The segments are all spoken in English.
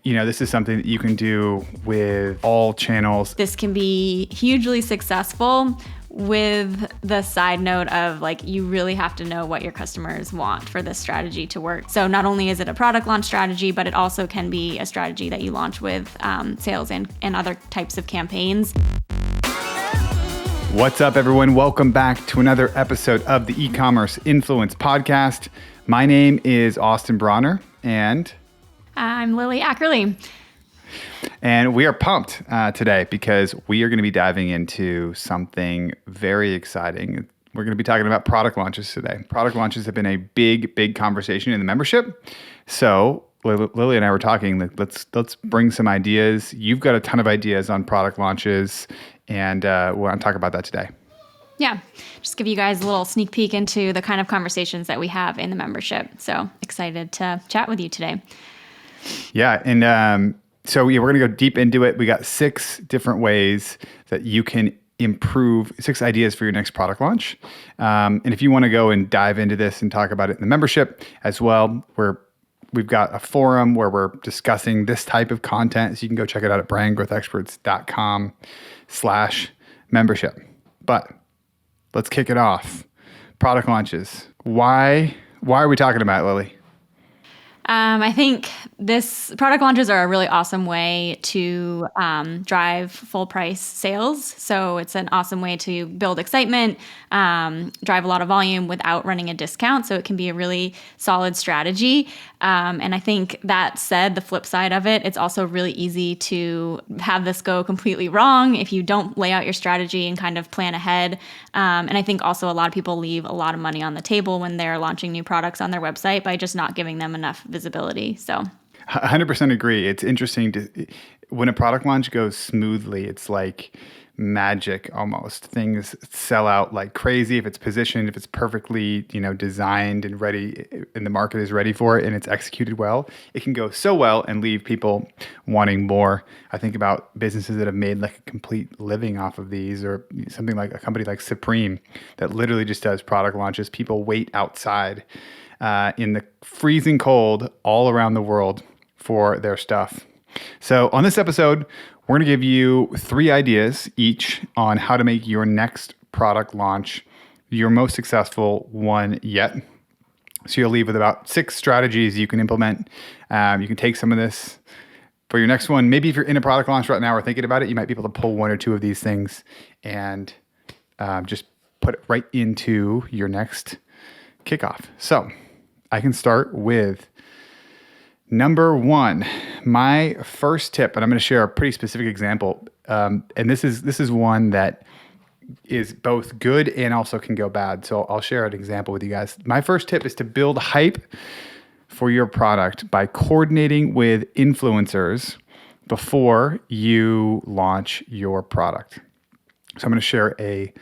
this is something that you can do with all channels. This can be hugely successful with the side note of you really have to know what your customers want for this strategy to work. So not only is it a product launch strategy, but it also can be a strategy that you launch with sales and other types of campaigns. What's up, everyone? Welcome back to another episode of the eCommerce Influence Podcast. My name is Austin Brawner, and I'm Lily Ackerley. And we are pumped today because we are going to be diving into something very exciting. We're going to be talking about product launches today. Product launches have been a big conversation in the membership. So Lily and I were talking, let's bring some ideas. You've got a ton of ideas on product launches, and we want to talk about that today. Yeah, just give you guys a little sneak peek into the kind of conversations that we have in the membership. So excited to chat with you today. Yeah, and so we're going to go deep into it. We got 6 different ways that you can improve, 6 ideas for your next product launch. And if you want to go and dive into this and talk about it in the membership as well, we've got a forum where we're discussing this type of content. So you can go check it out at brandgrowthexperts.com/membership. But let's kick it off. Product launches. Why are we talking about it, Lily? I think product launches are a really awesome way to drive full price sales. So it's an awesome way to build excitement, drive a lot of volume without running a discount. So it can be a really solid strategy. And I think that said, the flip side of it, it's also really easy to have this go completely wrong if you don't lay out your strategy and kind of plan ahead. And I think also a lot of people leave a lot of money on the table when they're launching new products on their website by just not giving them enough visibility. So 100% agree. It's interesting when a product launch goes smoothly, it's like magic almost. Things sell out like crazy if it's positioned, if it's perfectly, designed and ready, and the market is ready for it and it's executed well. It can go so well and leave people wanting more. I think about businesses that have made like a complete living off of these, or something like a company like Supreme that literally just does product launches. People wait outside in the freezing cold all around the world for their stuff. So on this episode, we're going to give you 3 ideas each on how to make your next product launch your most successful one yet. So you'll leave with about 6 strategies you can implement. You can take some of this for your next one. Maybe if you're in a product launch right now or thinking about it, you might be able to pull 1 or 2 of these things and just put it right into your next kickoff. So I can start with number 1. My first tip, and I'm going to share a pretty specific example, and this is one that is both good and also can go bad. So I'll share an example with you guys. My first tip is to build hype for your product by coordinating with influencers before you launch your product. So I'm going to share a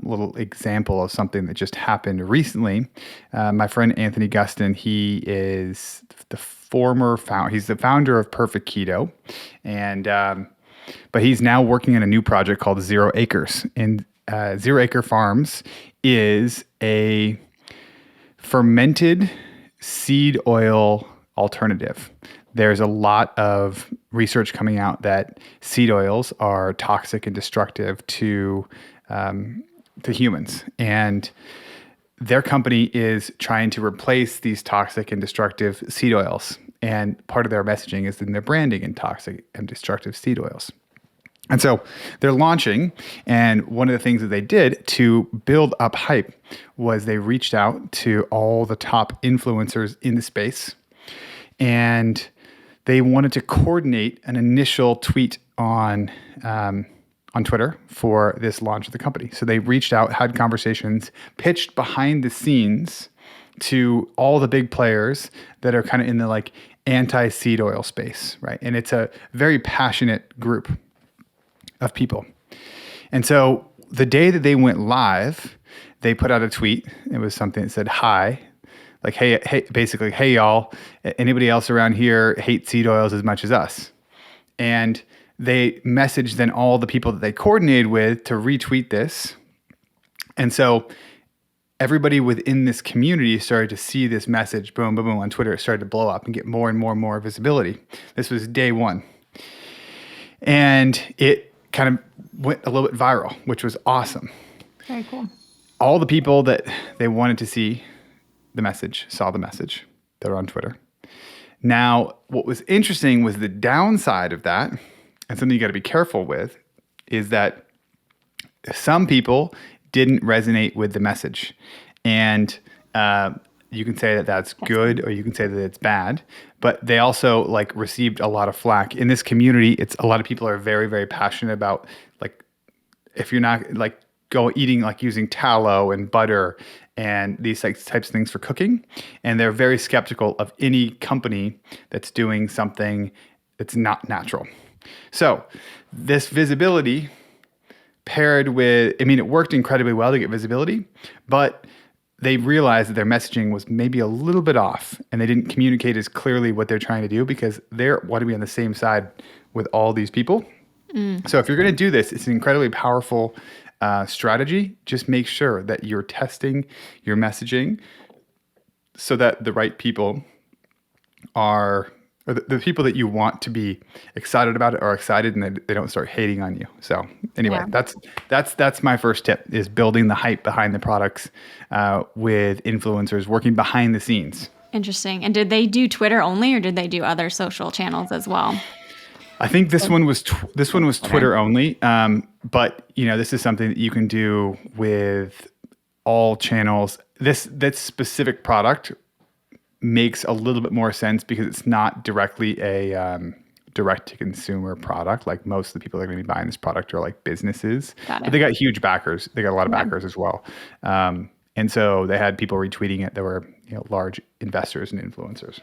little example of something that just happened recently. My friend Anthony Gustin, he is the he's the founder of Perfect Keto, and but he's now working on a new project called 0 Acres. And 0 Acre Farms is a fermented seed oil alternative. There's a lot of research coming out that seed oils are toxic and destructive to humans, and their company is trying to replace these toxic and destructive seed oils. And part of their messaging is in their branding in toxic and destructive seed oils. And so they're launching, and one of the things that they did to build up hype was they reached out to all the top influencers in the space, and they wanted to coordinate an initial tweet on Twitter for this launch of the company. So they reached out, had conversations, pitched behind the scenes to all the big players that are kind of in the anti-seed oil space, right? And it's a very passionate group of people. And so the day that they went live, they put out a tweet. It was something that said, "Hi," like, hey, basically, "Hey y'all, anybody else around here hate seed oils as much as us?" And they messaged then all the people that they coordinated with to retweet this. And so everybody within this community started to see this message, boom, boom, boom, on Twitter. It started to blow up and get more and more and more visibility. This was day one. And it kind of went a little bit viral, which was awesome. Very cool. All the people that they wanted to see the message saw the message that were on Twitter. Now, what was interesting was the downside of that, and something you got to be careful with, is that some people didn't resonate with the message. And you can say that that's good, or you can say that it's bad, but they also like received a lot of flack in this community. It's a lot of people are very, very passionate about, like, if you're not like eating, like using tallow and butter and these types of things for cooking. And they're very skeptical of any company that's doing something that's not natural. So this visibility paired with, I mean, it worked incredibly well to get visibility, but they realized that their messaging was maybe a little bit off, and they didn't communicate as clearly what they're trying to do, because they want to be on the same side with all these people. So if you're going to do this, it's an incredibly powerful strategy. Just make sure that you're testing your messaging so that the right people are, or the people that you want to be excited about it are excited, and they don't start hating on you. So anyway, that's my first tip, is building the hype behind the products with influencers working behind the scenes. Interesting. And did they do Twitter only, or did they do other social channels as well? I think this one was Twitter only, but this is something that you can do with all channels. This specific product makes a little bit more sense because it's not directly a direct-to-consumer product. Like, most of the people that are going to be buying this product are like businesses. But they got huge backers. They got a lot of backers as well. And so they had people retweeting it that were large investors and influencers.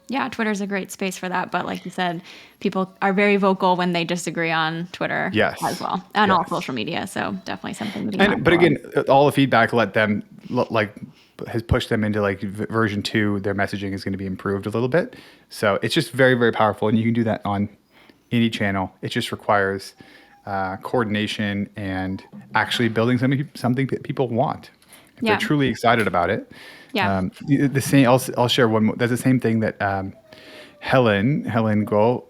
Yeah, Twitter's a great space for that. But like you said, people are very vocal when they disagree on Twitter as well, and all social media. So definitely something to be But again, all the feedback has pushed them into like version 2. Their messaging is going to be improved a little bit. So it's just very, very powerful. And you can do that on any channel. It just requires coordination and actually building something that people want. If they're truly excited about it. The same. I'll share one more. That's the same thing that Helen Guo.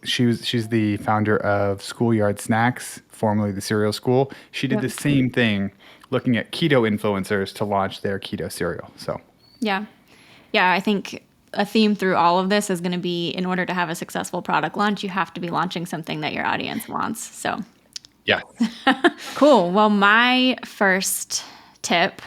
She's the founder of Schoolyard Snacks, formerly the Cereal School. She did the same thing, looking at keto influencers to launch their keto cereal. So I think a theme through all of this is going to be, in order to have a successful product launch, you have to be launching something that your audience wants. So cool. Well, my first tip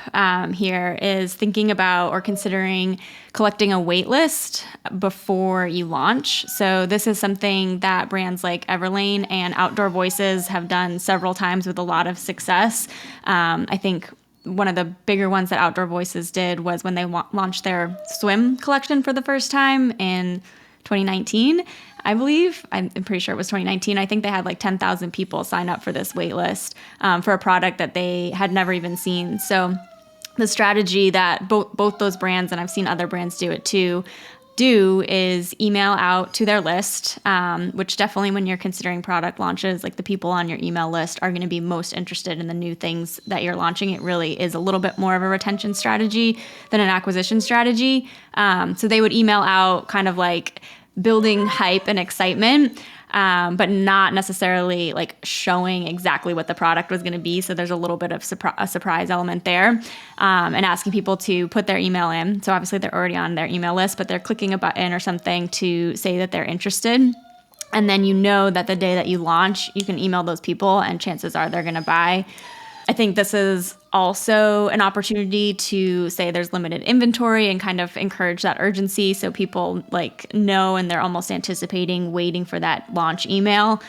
here is thinking about or considering collecting a wait list before you launch. So this is something that brands like Everlane and Outdoor Voices have done several times with a lot of success. I think one of the bigger ones that Outdoor Voices did was when they launched their swim collection for the first time in 2019, I believe. I'm pretty sure it was 2019. I think they had like 10,000 people sign up for this wait list for a product that they had never even seen. So the strategy that both those brands, and I've seen other brands do it too, is email out to their list, which definitely, when you're considering product launches, like the people on your email list are going to be most interested in the new things that you're launching. It really is a little bit more of a retention strategy than an acquisition strategy. So they would email out kind of like building hype and excitement, but not necessarily like showing exactly what the product was going to be. So there's a little bit of a surprise element there, and asking people to put their email in. So obviously they're already on their email list, but they're clicking a button or something to say that they're interested. And then that the day that you launch, you can email those people, and chances are they're going to buy. I think this is also an opportunity to say there's limited inventory and kind of encourage that urgency, so people like know, and they're almost anticipating waiting for that launch email,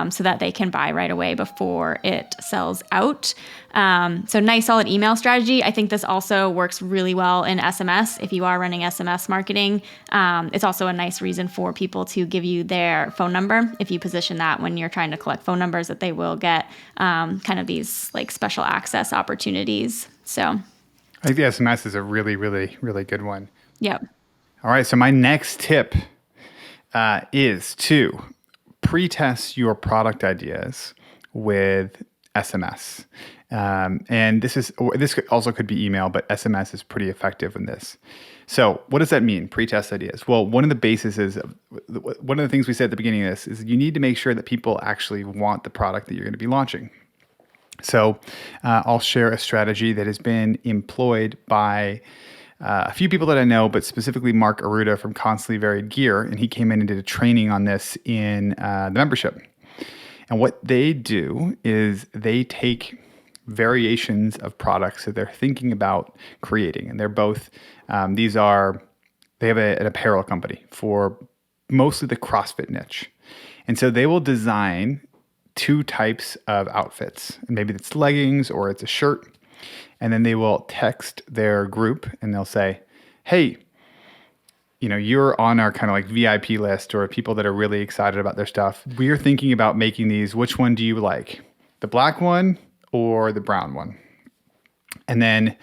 so that they can buy right away before it sells out. So nice solid email strategy. I think this also works really well in SMS. If you are running SMS marketing, it's also a nice reason for people to give you their phone number. If you position that when you're trying to collect phone numbers, that they will get kind of these like special access opportunities. So I think the SMS is a really, really, really good one. Yep. All right. So my next tip is to pre-test your product ideas with SMS. And this also could be email, but SMS is pretty effective in this. So what does that mean? Pre-test ideas. Well, one of the things we said at the beginning of this is you need to make sure that people actually want the product that you're going to be launching. So I'll share a strategy that has been employed by a few people that I know, but specifically Mark Aruda from Constantly Varied Gear. And he came in and did a training on this in the membership. And what they do is they take variations of products that they're thinking about creating. And they're both, they have an apparel company for mostly the CrossFit niche. And so they will design two types of outfits. And maybe it's leggings or it's a shirt. And then they will text their group and they'll say, hey, you're on our kind of like VIP list or people that are really excited about their stuff. We're thinking about making these. Which one do you like? The black one or the brown one? And then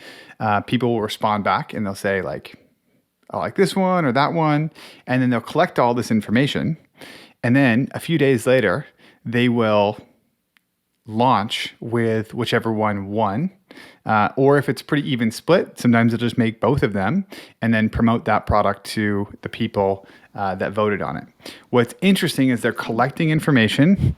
people will respond back and they'll say like, I like this one or that one. And then they'll collect all this information. And then a few days later, they will launch with whichever one won. Or if it's pretty even split, sometimes they'll just make both of them and then promote that product to the people that voted on it. What's interesting is they're collecting information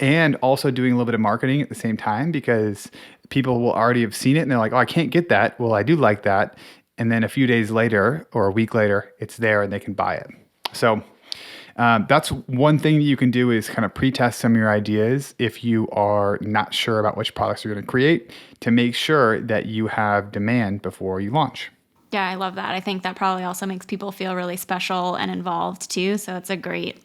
and also doing a little bit of marketing at the same time, because people will already have seen it and they're like, oh, I can't get that. Well, I do like that. And then a few days later or a week later, it's there and they can buy it. So that's one thing that you can do is kind of pre-test some of your ideas if you are not sure about which products you're going to create, to make sure that you have demand before you launch. Yeah, I love that. I think that probably also makes people feel really special and involved too. So it's a great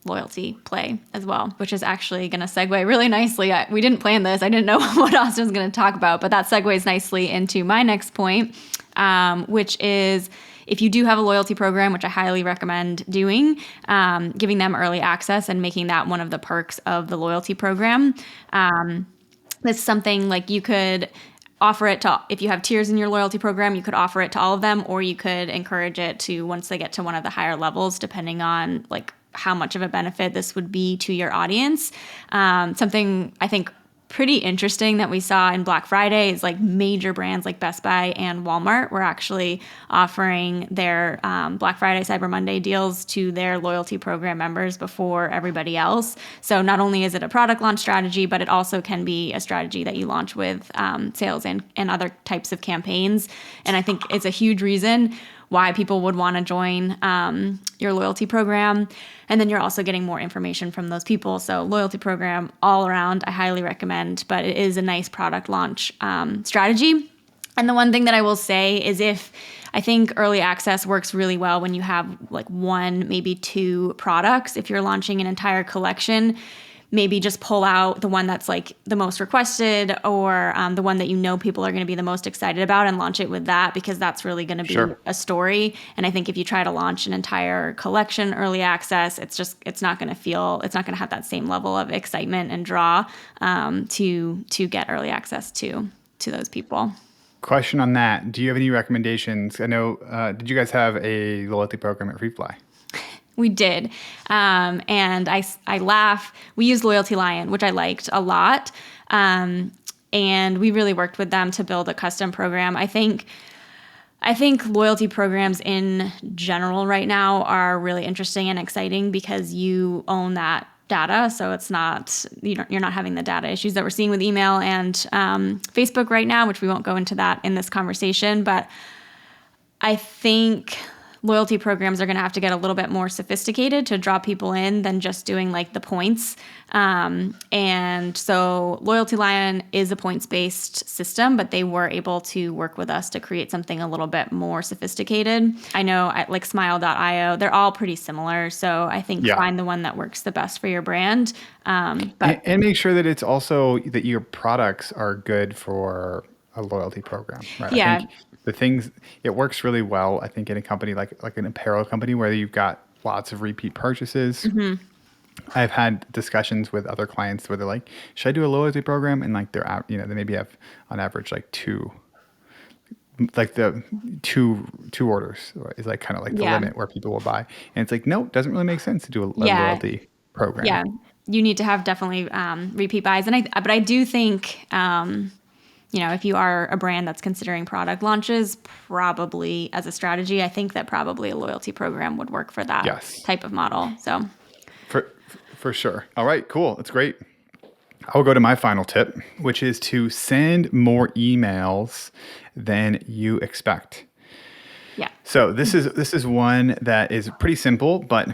loyalty play as well, which is actually going to segue really nicely. We didn't plan this. I didn't know what Austin was going to talk about, but that segues nicely into my next point, which is if you do have a loyalty program, which I highly recommend doing, giving them early access and making that one of the perks of the loyalty program. It's something like you could offer it to, if you have tiers in your loyalty program, you could offer it to all of them, or you could encourage it to once they get to one of the higher levels, depending on like how much of a benefit this would be to your audience. Something I think pretty interesting that we saw in Black Friday is like major brands like Best Buy and Walmart were actually offering their Black Friday, Cyber Monday deals to their loyalty program members before everybody else. So not only is it a product launch strategy, but it also can be a strategy that you launch with sales and other types of campaigns. And I think it's a huge reason why people would want to join your loyalty program. And then you're also getting more information from those people. So loyalty program all around, I highly recommend, but it is a nice product launch strategy. And the one thing that I will say is I think early access works really well when you have like one, maybe two products. If you're launching an entire collection, maybe just pull out the one that's like the most requested or the one that people are going to be the most excited about and launch it with that, because that's really going to be a story. And I think if you try to launch an entire collection early access, it's not going to have that same level of excitement and draw to get early access to those people. Question on that. Do you have any recommendations? I know, did you guys have a loyalty program at FreeFly? We did. And I laugh. We used Loyalty Lion, which I liked a lot. And we really worked with them to build a custom program. I think loyalty programs in general right now are really interesting and exciting because you own that data. So it's not, you're not having the data issues that we're seeing with email and Facebook right now, which we won't go into that in this conversation. But I think loyalty programs are going to have to get a little bit more sophisticated to draw people in than just doing like the points. And so Loyalty Lion is a points-based system, but they were able to work with us to create something a little bit more sophisticated. I know like Smile.io, they're all pretty similar. So I think find the one that works the best for your brand. And make sure that it's also that your products are good for a loyalty program, right? Yeah. I think the things, it works really well, I think, in a company like an apparel company where you've got lots of repeat purchases. Mm-hmm. I've had discussions with other clients where they're like, should I do a loyalty program? And like they maybe have on average like two orders is like kind of like the limit where people will buy. And it's like, no, it doesn't really make sense to do a loyalty program. Yeah. you need to have definitely repeat buys. But I do think, if you are a brand that's considering product launches, probably as a strategy, I think that probably a loyalty program would work for that Yes, type of model. So for sure. All right, cool. That's great. I'll go to my final tip, which is to send more emails than you expect. yeah. So this is one that is pretty simple, but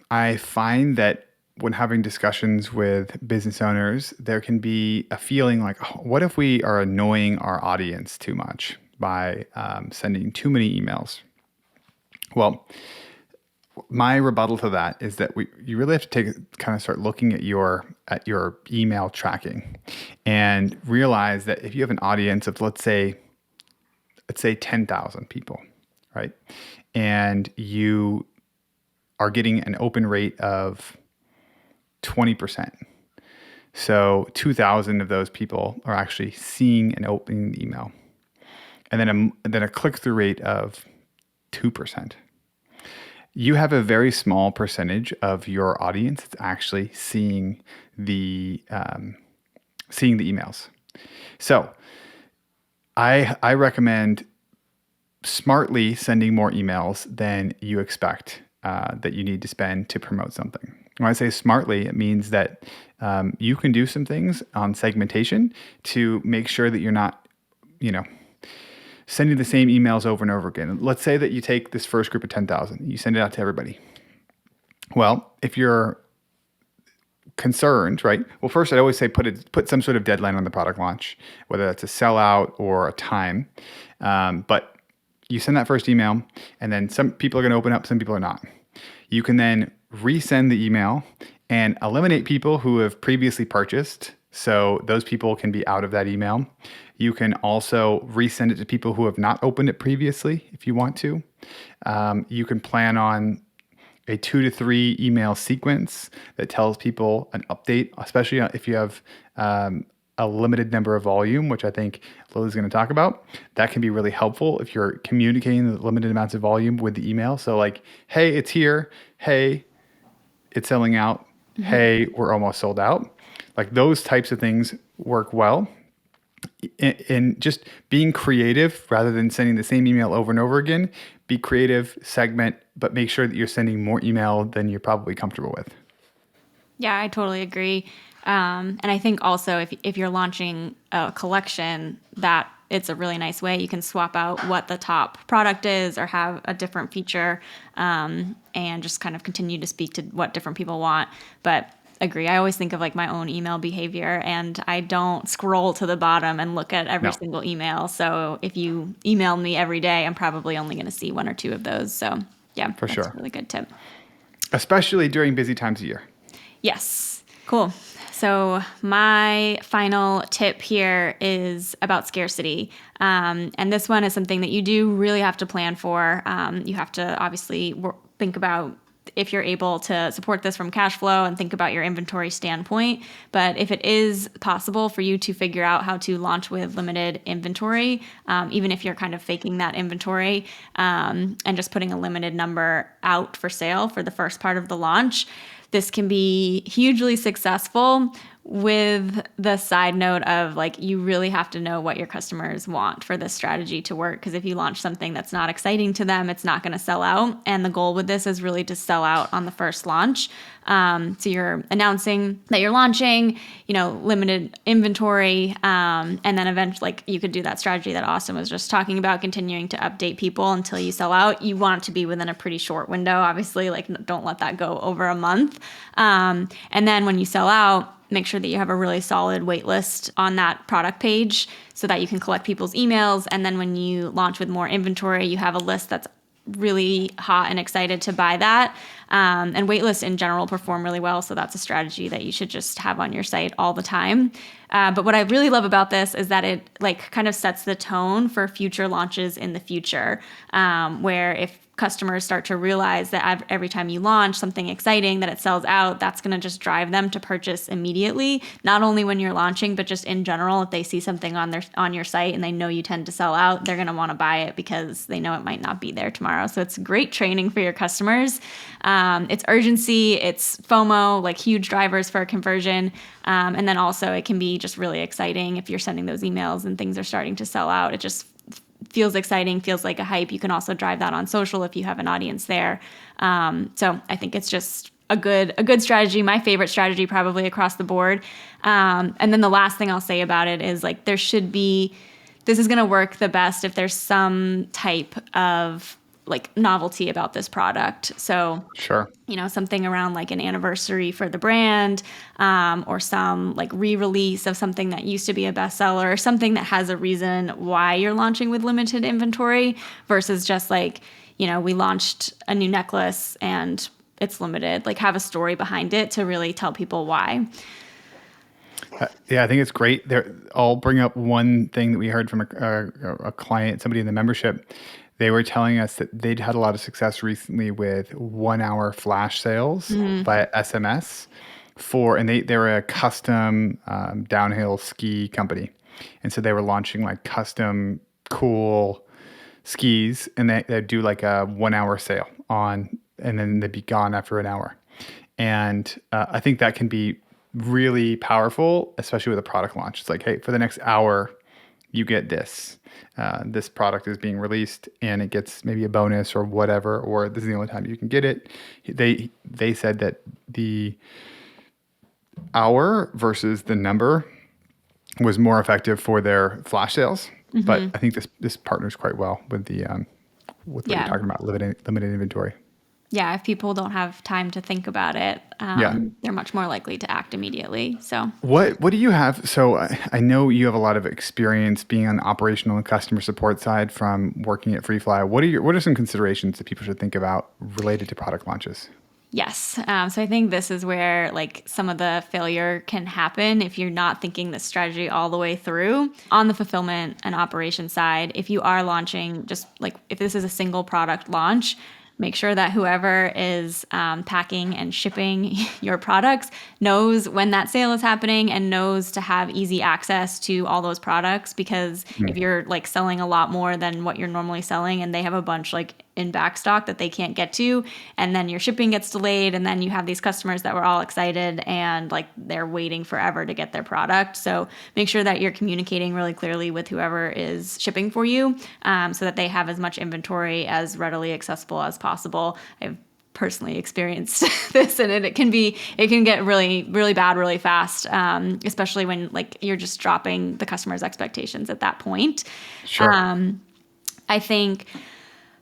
I find that when having discussions with business owners, there can be a feeling like, oh, what if we are annoying our audience too much by sending too many emails? Well, my rebuttal to that is that you really have to start looking at your email tracking and realize that if you have an audience of let's say 10,000 people, right? And you are getting an open rate of 20%. So 2,000 of those people are actually seeing and opening the email. And then a click-through rate of 2%. You have a very small percentage of your audience that's actually seeing the emails. So I recommend smartly sending more emails than you expect that you need to spend to promote something. When I say smartly, it means that you can do some things on segmentation to make sure that you're not, sending the same emails over and over again. Let's say that you take this first group of 10,000, you send it out to everybody. Well, if you're concerned, right? Well, first I'd always say put some sort of deadline on the product launch, whether that's a sellout or a time. But you send that first email, and then some people are going to open up, some people are not. You can then resend the email and eliminate people who have previously purchased. So those people can be out of that email. You can also resend it to people who have not opened it previously if you want to. You can plan on a 2 to 3 email sequence that tells people an update, especially if you have a limited number of volume, which I think Lily's going to talk about. That can be really helpful if you're communicating the limited amounts of volume with the email. So like, hey, it's here. Hey, it's selling out. Mm-hmm. Hey, we're almost sold out. Like those types of things work well. And just being creative rather than sending the same email over and over again. Be creative, segment, but make sure that you're sending more email than you're probably comfortable with. Yeah, I totally agree. And I think also if you're launching a collection, that it's a really nice way. You can swap out what the top product is or have a different feature and just kind of continue to speak to what different people want. But agree. I always think of like my own email behavior, and I don't scroll to the bottom and look at every single email. So if you email me every day, I'm probably only going to see 1 or 2 of those. So yeah, that's a really good tip. Especially during busy times of year. Yes. Cool. So my final tip here is about scarcity. And this one is something that you do really have to plan for. You have to obviously think about if you're able to support this from cash flow and think about your inventory standpoint. But if it is possible for you to figure out how to launch with limited inventory, even if you're kind of faking that inventory and just putting a limited number out for sale for the first part of the launch, this can be hugely successful, with the side note of like, you really have to know what your customers want for this strategy to work. Because if you launch something that's not exciting to them, it's not going to sell out. And the goal with this is really to sell out on the first launch. So you're announcing that you're launching, limited inventory. And then eventually, like, you could do that strategy that Austin was just talking about, continuing to update people until you sell out. You want it to be within a pretty short window, obviously, like don't let that go over a month. And then when you sell out, make sure that you have a really solid wait list on that product page so that you can collect people's emails. And then when you launch with more inventory, you have a list that's really hot and excited to buy that. And wait lists in general perform really well. So that's a strategy that you should just have on your site all the time. But what I really love about this is that it like kind of sets the tone for future launches in the future, where if customers start to realize that every time you launch something exciting that it sells out, that's going to just drive them to purchase immediately, not only when you're launching, but just in general. If they see something on your site and they know you tend to sell out, they're going to want to buy it because they know it might not be there tomorrow. So it's great training for your customers. It's urgency, it's FOMO, like huge drivers for conversion. And then also it can be just really exciting if you're sending those emails and things are starting to sell out. It just feels exciting, feels like a hype. You can also drive that on social if you have an audience there. So I think it's just a good strategy. My favorite strategy probably across the board. And then the last thing I'll say about it is like this is going to work the best if there's some type of like novelty about this product. So Sure. Something around like an anniversary for the brand, or some like re-release of something that used to be a bestseller, or something that has a reason why you're launching with limited inventory versus just like, we launched a new necklace and it's limited. Like have a story behind it to really tell people why. Yeah, I think it's great. I'll bring up one thing that we heard from a client, somebody in the membership. They were telling us that they'd had a lot of success recently with 1-hour flash sales via SMS and they were a custom downhill ski company. And so they were launching like custom cool skis, and they'd do like a 1-hour sale and then they'd be gone after an hour. And I think that can be really powerful, especially with a product launch. It's like, hey, for the next hour, you get this. This product is being released and it gets maybe a bonus or whatever, or this is the only time you can get it. They said that the hour versus the number was more effective for their flash sales. Mm-hmm. But I think this partners quite well with what you're talking about, limited inventory. Yeah, if people don't have time to think about it, they're much more likely to act immediately. So what do you have? So I know you have a lot of experience being on the operational and customer support side from working at FreeFly. What are some considerations that people should think about related to product launches? Yes. So I think this is where like some of the failure can happen if you're not thinking the strategy all the way through. On the fulfillment and operation side, if you are launching, just like if this is a single product launch, make sure that whoever is packing and shipping your products knows when that sale is happening and knows to have easy access to all those products. Because if you're like selling a lot more than what you're normally selling and they have a bunch like in back stock that they can't get to, and then your shipping gets delayed, and then you have these customers that were all excited and like they're waiting forever to get their product. So make sure that you're communicating really clearly with whoever is shipping for you, so that they have as much inventory as readily accessible as possible. I've personally experienced this, and it can get really, really bad really fast, especially when like you're just dropping the customer's expectations at that point. Sure. I think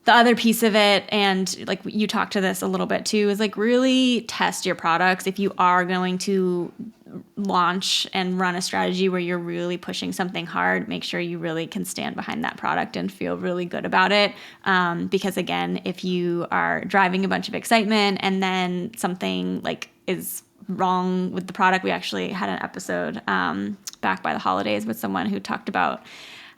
the other piece of it, and like you talked to this a little bit too, is like really test your products. If you are going to launch and run a strategy where you're really pushing something hard, make sure you really can stand behind that product and feel really good about it. Because again, if you are driving a bunch of excitement and then something like is wrong with the product, we actually had an episode back by the holidays with someone who talked about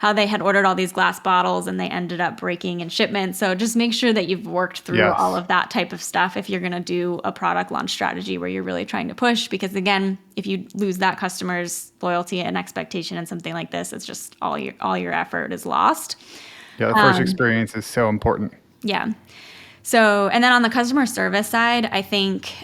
how they had ordered all these glass bottles and they ended up breaking in shipment. So just make sure that you've worked through all of that type of stuff if you're going to do a product launch strategy where you're really trying to push. Because again, if you lose that customer's loyalty and expectation in something like this, it's just all your effort is lost. Yeah, the first experience is so important. Yeah. So, and then on the customer service side, I think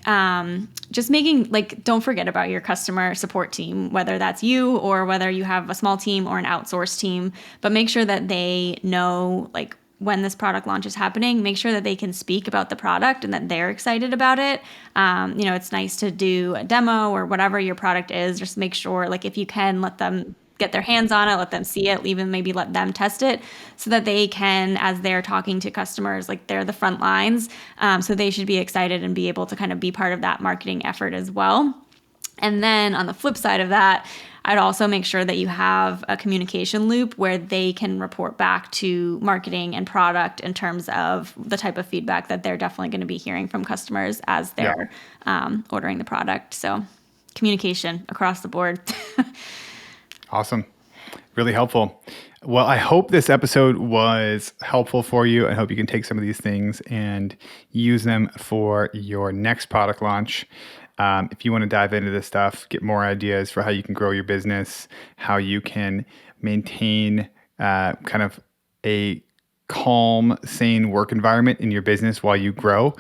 just making, like, don't forget about your customer support team, whether that's you or whether you have a small team or an outsourced team, but make sure that they know, like, when this product launch is happening, make sure that they can speak about the product and that they're excited about it. It's nice to do a demo or whatever your product is. Just make sure, like, if you can, let them get their hands on it, let them see it, even maybe let them test it so that they can, as they're talking to customers, like they're the front lines. So they should be excited and be able to kind of be part of that marketing effort as well. And then on the flip side of that, I'd also make sure that you have a communication loop where they can report back to marketing and product in terms of the type of feedback that they're definitely going to be hearing from customers as they're ordering the product. So communication across the board. Awesome. Really helpful. Well, I hope this episode was helpful for you. I hope you can take some of these things and use them for your next product launch. If you want to dive into this stuff, get more ideas for how you can grow your business, how you can maintain kind of a calm, sane work environment in your business while you grow,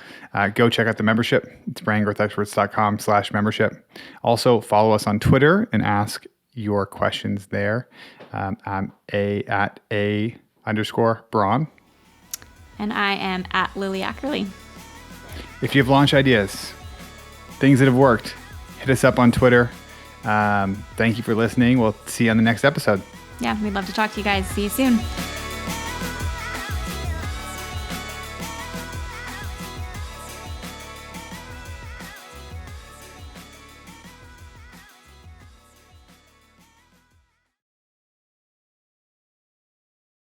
go check out the membership. It's brandgrowthexperts.com/membership. Also, follow us on Twitter and ask your questions there. I'm at _Braun. And I am at Lily Ackerley. If you have launch ideas, things that have worked, hit us up on Twitter. Thank you for listening. We'll see you on the next episode. Yeah, we'd love to talk to you guys. See you soon.